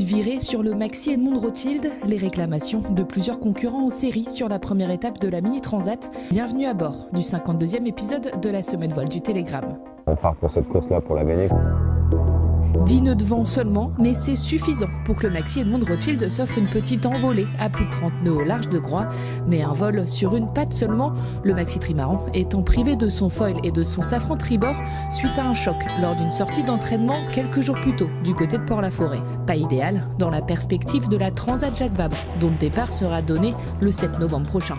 virée sur le Maxi Edmond Rothschild, les réclamations de plusieurs concurrents en série sur la première étape de la Mini Transat. Bienvenue à bord du 52e épisode de la Semaine Voile du Télégramme. On part pour cette course-là pour la gagner. 10 nœuds de vent seulement, mais c'est suffisant pour que le Maxi Edmond Rothschild s'offre une petite envolée à plus de 30 nœuds au large de Groix. Mais un vol sur une patte seulement, le Maxi Trimaran étant privé de son foil et de son safran tribord suite à un choc lors d'une sortie d'entraînement quelques jours plus tôt du côté de Port-la-Forêt. Pas idéal dans la perspective de la Transat Jacques Vabre, dont le départ sera donné le 7 novembre prochain.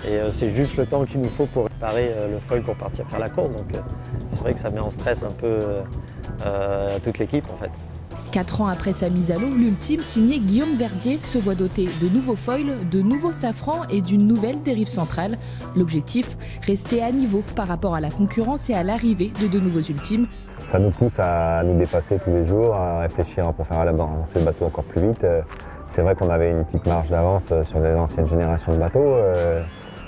Et c'est juste le temps qu'il nous faut pour réparer le foil pour partir faire la course. Donc c'est vrai que ça met en stress un peu toute l'équipe en fait. 4 ans après sa mise à l'eau, l'ultime, signé Guillaume Verdier, se voit doté de nouveaux foils, de nouveaux safrans et d'une nouvelle dérive centrale. L'objectif, rester à niveau par rapport à la concurrence et à l'arrivée de nouveaux ultimes. Ça nous pousse à nous dépasser tous les jours, à réfléchir pour faire avancer le bateau encore plus vite. C'est vrai qu'on avait une petite marge d'avance sur les anciennes générations de bateaux.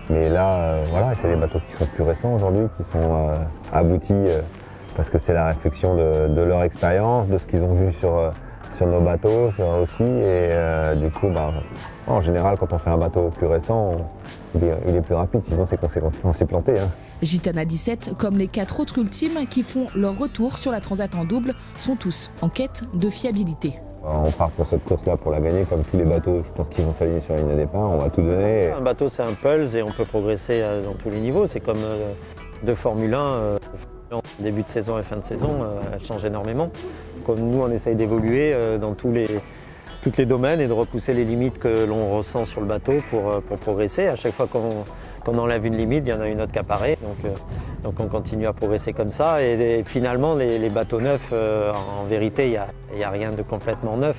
Mais là, voilà, c'est des bateaux qui sont plus récents aujourd'hui, qui sont aboutis parce que c'est la réflexion de leur expérience, de ce qu'ils ont vu sur nos bateaux aussi. Et du coup, en général, quand on fait un bateau plus récent, il est plus rapide, sinon c'est qu'on s'est planté. Gitana 17, comme les 4 autres ultimes qui font leur retour sur la Transat en double, sont tous en quête de fiabilité. On part pour cette course-là pour la gagner, comme tous les bateaux, je pense qu'ils vont s'aligner sur la ligne de départ, on va tout donner. Un bateau c'est un pulse et on peut progresser dans tous les niveaux, c'est comme de Formule 1, début de saison et fin de saison, elle change énormément. Comme nous on essaye d'évoluer dans tous les domaines et de repousser les limites que l'on ressent sur le bateau pour progresser. À chaque fois qu'on enlève une limite, il y en a une autre qui apparaît. Donc on continue à progresser comme ça. Et finalement, les bateaux neufs, en vérité, il n'y a rien de complètement neuf.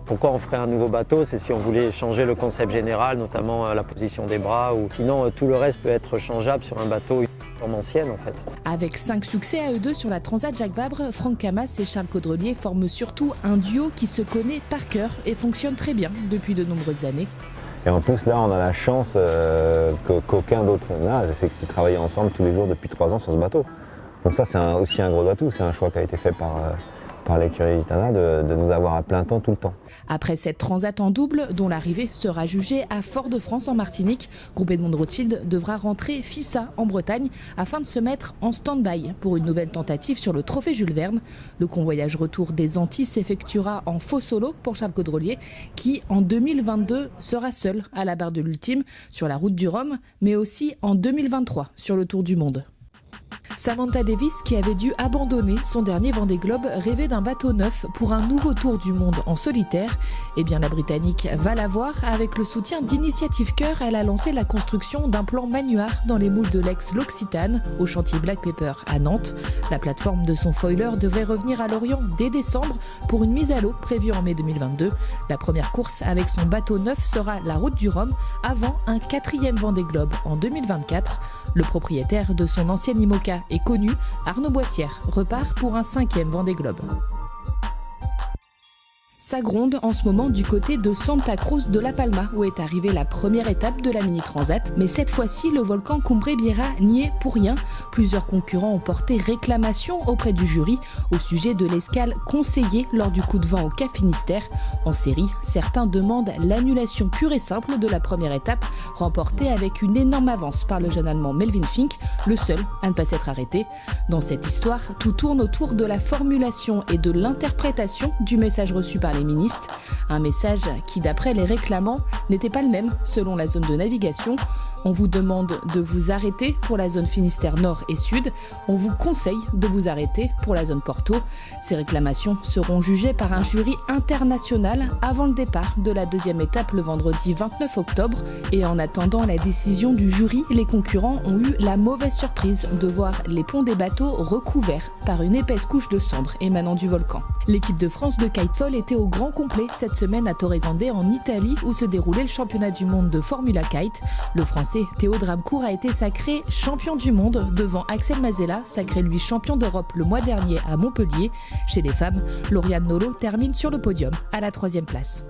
Pourquoi on ferait un nouveau bateau? C'est si on voulait changer le concept général, notamment la position des bras. Ou sinon, tout le reste peut être changeable sur un bateau forme ancienne en fait. Avec 5 succès à eux deux sur la Transat Jacques Vabre, Franck Camas et Charles Caudrelier forment surtout un duo qui se connaît par cœur et fonctionne très bien depuis de nombreuses années. Et en plus là on a la chance qu'aucun d'autre n'a, c'est qu'ils travaillent ensemble tous les jours depuis 3 ans sur ce bateau. Donc ça c'est aussi un gros atout, c'est un choix qui a été fait par l'écurie Gitana de nous avoir à plein temps tout le temps. Après cette Transat en double, dont l'arrivée sera jugée à Fort-de-France en Martinique, Groupe Edmond Rothschild devra rentrer Fissa en Bretagne afin de se mettre en stand-by pour une nouvelle tentative sur le trophée Jules Verne. Le convoyage retour des Antilles s'effectuera en faux solo pour Charles Caudrelier qui en 2022 sera seul à la barre de l'ultime sur la route du Rhum, mais aussi en 2023 sur le Tour du Monde. Samantha Davis, qui avait dû abandonner son dernier Vendée Globe, rêvait d'un bateau neuf pour un nouveau tour du monde en solitaire. Eh bien, la Britannique va l'avoir. Avec le soutien d'Initiative Cœur, elle a lancé la construction d'un plan Magnuard dans les moules de l'ex-L'Occitane, au chantier Black Pepper à Nantes. La plateforme de son foiler devrait revenir à Lorient dès décembre pour une mise à l'eau prévue en mai 2022. La première course avec son bateau neuf sera la route du Rhum, avant un 4e Vendée Globe en 2024. Le propriétaire de son ancienne IMOCA est connu, Arnaud Boissière repart pour un 5e Vendée Globe. Ça gronde en ce moment du côté de Santa Cruz de La Palma, où est arrivée la première étape de la Mini Transat. Mais cette fois-ci, le volcan Cumbre Vieja n'y est pour rien. Plusieurs concurrents ont porté réclamation auprès du jury au sujet de l'escale conseillée lors du coup de vent au Cap Finistère. En série, certains demandent l'annulation pure et simple de la première étape, remportée avec une énorme avance par le jeune Allemand Melvin Fink, le seul à ne pas s'être arrêté. Dans cette histoire, tout tourne autour de la formulation et de l'interprétation du message reçu par les ministres. Un message qui, d'après les réclamants, n'était pas le même selon la zone de navigation. On vous demande de vous arrêter pour la zone Finistère Nord et Sud. On vous conseille de vous arrêter pour la zone Porto. Ces réclamations seront jugées par un jury international avant le départ de la 2e étape le vendredi 29 octobre. Et en attendant la décision du jury, les concurrents ont eu la mauvaise surprise de voir les ponts des bateaux recouverts par une épaisse couche de cendres émanant du volcan. L'équipe de France de kitefall était au grand complet cette semaine à Torre Grande en Italie où se déroulait le championnat du monde de Formula Kite. Le Français Théo Dramecourt a été sacré champion du monde devant Axel Mazella, sacré lui champion d'Europe le mois dernier à Montpellier. Chez les femmes, Lauriane Nolo termine sur le podium à la 3e place.